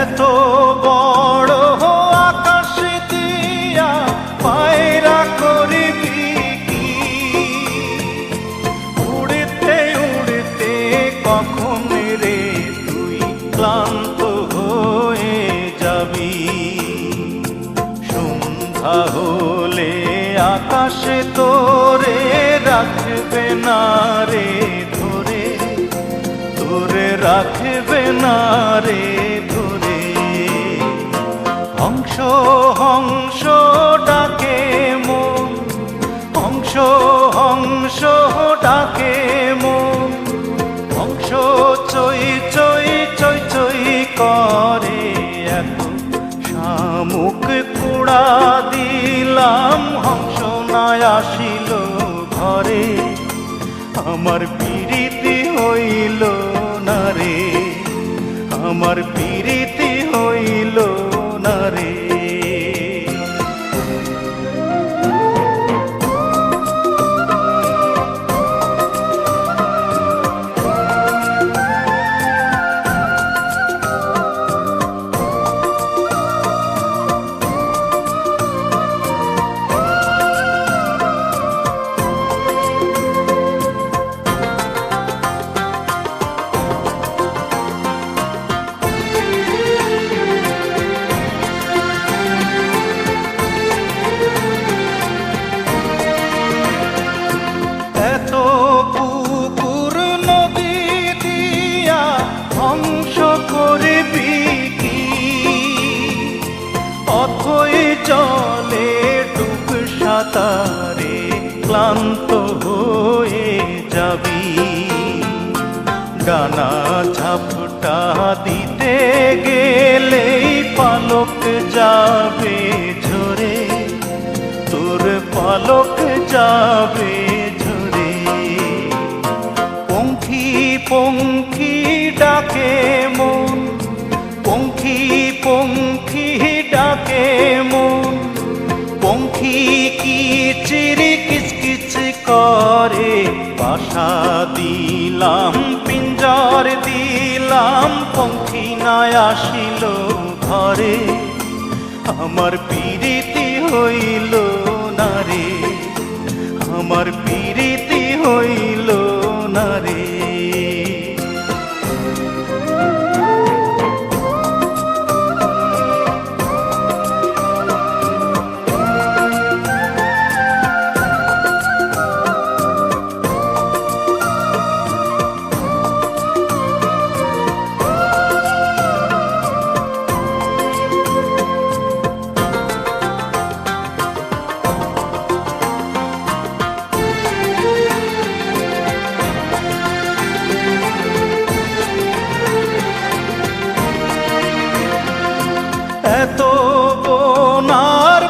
এত বড় আকাশ দিয়া পায়রা করবি কি? উড়তে উড়তে কখন রে তুই ক্লান্ত হয়ে যাবি? সন্ধ্যা হলে আকাশে তোরে রাখবে না রে ধরে, তোরে রাখবে না রে ধরে। হংস হংস ডাকে মন, হংস হংস ডাকে মন, হংস চই চই চই চই করে। এত শামুক কুড়া দিলাম, হংস না আসিল ঘরে। আমার পিরিতি হইল না রে, আমার পিরিতি হইল না রে। চলে ডুব সাঁতারে ক্লান্ত হয়ে যাবি। ডানা ঝাপটা দিতে গেলেই পালক যাবে ঝরে, তোর পালক যাবে ঝরে। পঙ্খী পঙ্খী ডাকে মন, পঙ্খী পঙ্খী ডাকে মন, পঙ্খী কিচির কিচকিচ করে। বাসা দিলাম পিঞ্জর দিলাম, পঙ্খী না আসিল ঘরে। আমার পিরিতি হইল না রে, আমার পিরিতি হইল না রে।